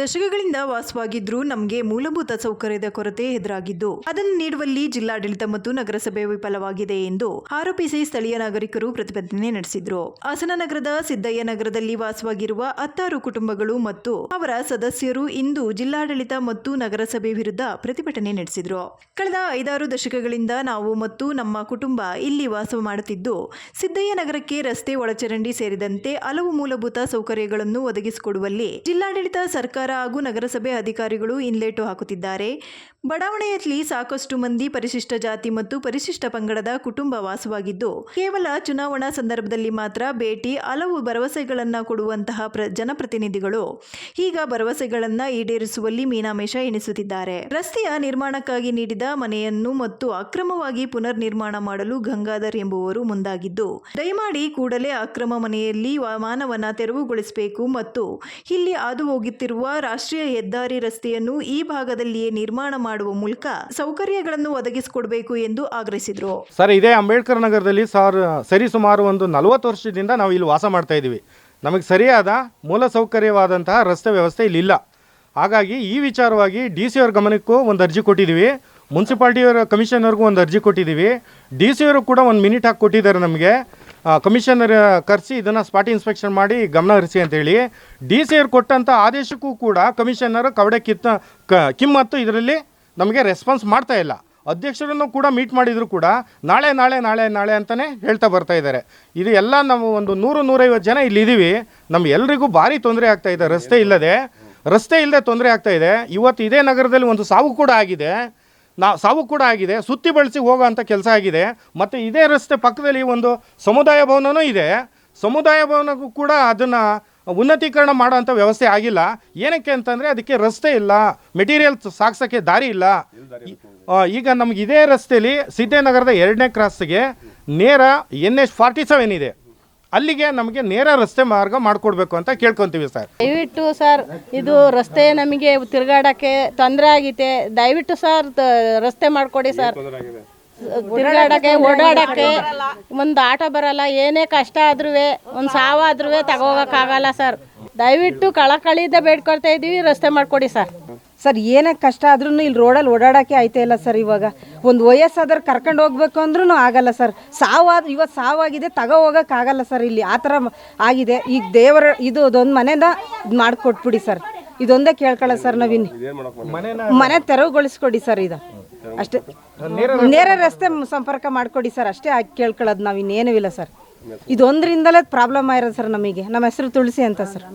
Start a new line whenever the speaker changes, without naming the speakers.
ದಶಕಗಳಿಂದ ವಾಸವಾಗಿದ್ರೂ ನಮಗೆ ಮೂಲಭೂತ ಸೌಕರ್ಯದ ಕೊರತೆ ಎದುರಾಗಿದ್ದು ಅದನ್ನು ನೀಡುವಲ್ಲಿ ಜಿಲ್ಲಾಡಳಿತ ಮತ್ತು ನಗರಸಭೆ ವಿಫಲವಾಗಿದೆ ಎಂದು ಆರೋಪಿಸಿ ಸ್ಥಳೀಯ ನಾಗರಿಕರು ಪ್ರತಿಭಟನೆ ನಡೆಸಿದ್ರು. ಹಾಸನ ನಗರದ ಸಿದ್ದಯ್ಯ ನಗರದಲ್ಲಿ ವಾಸವಾಗಿರುವ 16 ಕುಟುಂಬಗಳು ಮತ್ತು ಅವರ ಸದಸ್ಯರು ಇಂದು ಜಿಲ್ಲಾಡಳಿತ ಮತ್ತು ನಗರಸಭೆ ವಿರುದ್ಧ ಪ್ರತಿಭಟನೆ ನಡೆಸಿದ್ರು. ಕಳೆದ 5-6 ದಶಕಗಳಿಂದ ನಾವು ಮತ್ತು ನಮ್ಮ ಕುಟುಂಬ ಇಲ್ಲಿ ವಾಸ ಮಾಡುತ್ತಿದ್ದು ಸಿದ್ದಯ್ಯ ನಗರಕ್ಕೆ ರಸ್ತೆ, ಒಳಚರಂಡಿ ಸೇರಿದಂತೆ ಹಲವು ಮೂಲಭೂತ ಸೌಕರ್ಯಗಳನ್ನು ಒದಗಿಸಿಕೊಡುವಲ್ಲಿ ಜಿಲ್ಲಾಡಳಿತ, ಸರ್ಕಾರ ಹಾಗೂ ನಗರಸಭೆ ಅಧಿಕಾರಿಗಳು ಹಿನ್ನೆಟ್ಟು ಹಾಕುತ್ತಿದ್ದಾರೆ. ಬಡಾವಣೆಯಲ್ಲಿ ಸಾಕಷ್ಟು ಮಂದಿ ಪರಿಶಿಷ್ಟ ಜಾತಿ ಮತ್ತು ಪರಿಶಿಷ್ಟ ಪಂಗಡದ ಕುಟುಂಬ ವಾಸವಾಗಿದ್ದು ಕೇವಲ ಚುನಾವಣಾ ಸಂದರ್ಭದಲ್ಲಿ ಮಾತ್ರ ಭೇಟಿ, ಹಲವು ಭರವಸೆಗಳನ್ನು ಕೊಡುವಂತಹ ಜನಪ್ರತಿನಿಧಿಗಳು ಈಗ ಭರವಸೆಗಳನ್ನು ಈಡೇರಿಸುವಲ್ಲಿ ಮೀನಾಮೇಷ ಎಣಿಸುತ್ತಿದ್ದಾರೆ. ರಸ್ತೆಯ ನಿರ್ಮಾಣಕ್ಕಾಗಿ ನೀಡಿದ ಮನೆಯನ್ನು ಮತ್ತು ಅಕ್ರಮವಾಗಿ ಪುನರ್ ನಿರ್ಮಾಣ ಮಾಡಲು ಗಂಗಾಧರ್ ಎಂಬುವರು ಮುಂದಾಗಿದ್ದು, ದಯಮಾಡಿ ಕೂಡಲೇ ಅಕ್ರಮ ಮನೆಯಲ್ಲಿ ಮಾನವನ ತೆರವುಗೊಳಿಸಬೇಕು ಮತ್ತು ಇಲ್ಲಿ ಹಾದು ಹೋಗುತ್ತಿರುವ ರಾಷ್ಟ್ರೀಯ ಹೆದ್ದಾರಿ ರಸ್ತೆಯನ್ನು ಈ ಭಾಗದಲ್ಲಿಯೇ ನಿರ್ಮಾಣ ಮಾಡುವ ಮೂಲಕ ಸೌಕರ್ಯಗಳನ್ನು ಒದಗಿಸಿಕೊಡಬೇಕು ಎಂದು ಆಗ್ರಹಿಸಿದರು.
ಸರ್, ಇದೇ ಅಂಬೇಡ್ಕರ್ ನಗರದಲ್ಲಿ ಸರಿಸುಮಾರು ಒಂದು 40 ವರ್ಷದಿಂದ ನಾವು ಇಲ್ಲಿ ವಾಸ ಮಾಡ್ತಾ ಇದ್ದೀವಿ. ನಮಗೆ ಸರಿಯಾದ ಮೂಲಸೌಕರ್ಯವಾದಂತಹ ರಸ್ತೆ ವ್ಯವಸ್ಥೆ ಇಲ್ಲಿಲ್ಲ. ಹಾಗಾಗಿ ಈ ವಿಚಾರವಾಗಿ DC ಅವ್ರ ಗಮನಕ್ಕೂ ಒಂದು ಅರ್ಜಿ ಕೊಟ್ಟಿದ್ದೀವಿ, ಮುನ್ಸಿಪಾಲ್ಟಿಯವರ ಕಮಿಷನರ್ಗೂ ಒಂದು ಅರ್ಜಿ ಕೊಟ್ಟಿದ್ದೀವಿ. DC ಅವರು ಕೂಡ 1 ಮಿನಿಟ್ ಹಾಕಿ ಕೊಟ್ಟಿದ್ದಾರೆ ನಮಗೆ. ಕಮಿಷನರ್ ಕರೆಸಿ ಇದನ್ನು ಸ್ಪಾಟ್ ಇನ್ಸ್ಪೆಕ್ಷನ್ ಮಾಡಿ ಗಮನ ಹರಿಸಿ ಅಂತೇಳಿ. DC ಅವ್ರು ಕೊಟ್ಟಂಥ ಆದೇಶಕ್ಕೂ ಕೂಡ ಕಮಿಷನರ್ ಕವಡೆ ಕಿಮ್ಮತ್ತು ಇದರಲ್ಲಿ ನಮಗೆ ರೆಸ್ಪಾನ್ಸ್ ಮಾಡ್ತಾ ಇಲ್ಲ. ಅಧ್ಯಕ್ಷರನ್ನು ಕೂಡ ಮೀಟ್ ಮಾಡಿದ್ರು ಕೂಡ ನಾಳೆ ನಾಳೆ ನಾಳೆ ನಾಳೆ ಅಂತಲೇ ಹೇಳ್ತಾ ಬರ್ತಾ ಇದ್ದಾರೆ. ಇದು ಎಲ್ಲ ನಾವು ಒಂದು 100-150 ಜನ ಇಲ್ಲಿದ್ದೀವಿ. ನಮ್ಗೆಲ್ರಿಗೂ ಭಾರಿ ತೊಂದರೆ ಆಗ್ತಾ ಇದೆ. ರಸ್ತೆ ಇಲ್ಲದೆ ತೊಂದರೆ ಆಗ್ತಾ ಇದೆ. ಇವತ್ತು ಇದೇ ನಗರದಲ್ಲಿ ಒಂದು ಸಾವು ಕೂಡ ಆಗಿದೆ. ಸುತ್ತಿ ಬಳಸಿ ಹೋಗೋವಂಥ ಕೆಲಸ ಆಗಿದೆ. ಮತ್ತು ಇದೇ ರಸ್ತೆ ಪಕ್ಕದಲ್ಲಿ ಒಂದು ಸಮುದಾಯ ಭವನವೂ ಇದೆ. ಸಮುದಾಯ ಭವನಕ್ಕೂ ಕೂಡ ಅದನ್ನು ಉನ್ನತೀಕರಣ ಮಾಡೋಂಥ ವ್ಯವಸ್ಥೆ ಆಗಿಲ್ಲ. ಏನಕ್ಕೆ ಅಂತಂದರೆ ಅದಕ್ಕೆ ರಸ್ತೆ ಇಲ್ಲ, ಮೆಟೀರಿಯಲ್ ಸಾಗಿಸೋಕ್ಕೆ ದಾರಿ ಇಲ್ಲ. ಈಗ ನಮ್ಗೆ ಇದೇ ರಸ್ತೆಯಲ್ಲಿ ಸಿದ್ದಯ್ಯನಗರದ 2ನೇ ಕ್ರಾಸ್ಗೆ ನೇರ NH47 ಇದೆ. ಅಲ್ಲಿಗೆ ನಮಗೆ ನೇರ ರಸ್ತೆ ಮಾರ್ಗ ಮಾಡಿಕೊಡ್ಬೇಕು ಅಂತ ಕೇಳ್ಕೊತೀವಿ ಸರ್.
ದಯವಿಟ್ಟು ಸರ್, ಇದು ರಸ್ತೆ ನಮಗೆ ತಿರುಗಾಡೋಕ್ಕೆ ತೊಂದರೆ ಆಗಿದೆ. ದಯವಿಟ್ಟು ಸರ್ ರಸ್ತೆ ಮಾಡಿಕೊಡಿ ಸರ್. ತಿರುಗಾಡೋಕ್ಕೆ, ಓಡಾಡೋಕ್ಕೆ ಒಂದು ಆಟೋ ಬರಲ್ಲ. ಏನೇ ಕಷ್ಟ ಆದ್ರೂ, ಒಂದು ಸಾವಾದ್ರೂ ತಗೋಗೋಕ್ಕಾಗಲ್ಲ ಸರ್. ದಯವಿಟ್ಟು ಕಳಕಳಿಯಿಂದ ಬೇಡ್ಕೊಳ್ತಾ ಇದ್ದೀವಿ, ರಸ್ತೆ ಮಾಡಿಕೊಡಿ ಸರ್.
ಸರ್, ಏನೇ ಕಷ್ಟ ಆದ್ರೂ ಇಲ್ಲಿ ರೋಡಲ್ಲಿ ಓಡಾಡೋಕ್ಕೆ ಆಯ್ತಾ ಇಲ್ಲ ಸರ್. ಇವಾಗ ಒಂದು ವಯಸ್ಸಾದ್ರೆ ಕರ್ಕೊಂಡು ಹೋಗ್ಬೇಕು ಅಂದ್ರೂ ಆಗಲ್ಲ ಸರ್. ಇವತ್ತು ಸಾವಾಗಿದೆ, ಹೋಗೋಕ್ಕಾಗಲ್ಲ ಸರ್. ಇಲ್ಲಿ ಆ ಥರ ಆಗಿದೆ. ಈಗ ದೇವರ ಇದೊಂದು ಮನೆನ ಮಾಡಿಕೊಟ್ಬಿಡಿ ಸರ್. ಇದೊಂದೇ ಕೇಳ್ಕೊಳ್ಳ ಸರ್. ನಾವಿನ್ನು ಮನೆ ತೆರವುಗೊಳಿಸ್ಕೊಡಿ ಸರ್. ಇದು ಅಷ್ಟೇ, ನೇರ ರಸ್ತೆ ಸಂಪರ್ಕ ಮಾಡಿಕೊಡಿ ಸರ್. ಅಷ್ಟೇ ಕೇಳ್ಕೊಳ್ಳೋದು. ನಾವು ಇನ್ನೇನೂ ಇಲ್ಲ ಸರ್. ಇದೊಂದರಿಂದಲೇ ಪ್ರಾಬ್ಲಮ್ ಆಗಿರೋದು ಸರ್ ನಮಗೆ. ನಮ್ಮ ಹೆಸರು ತುಳಸಿ ಅಂತ ಸರ್.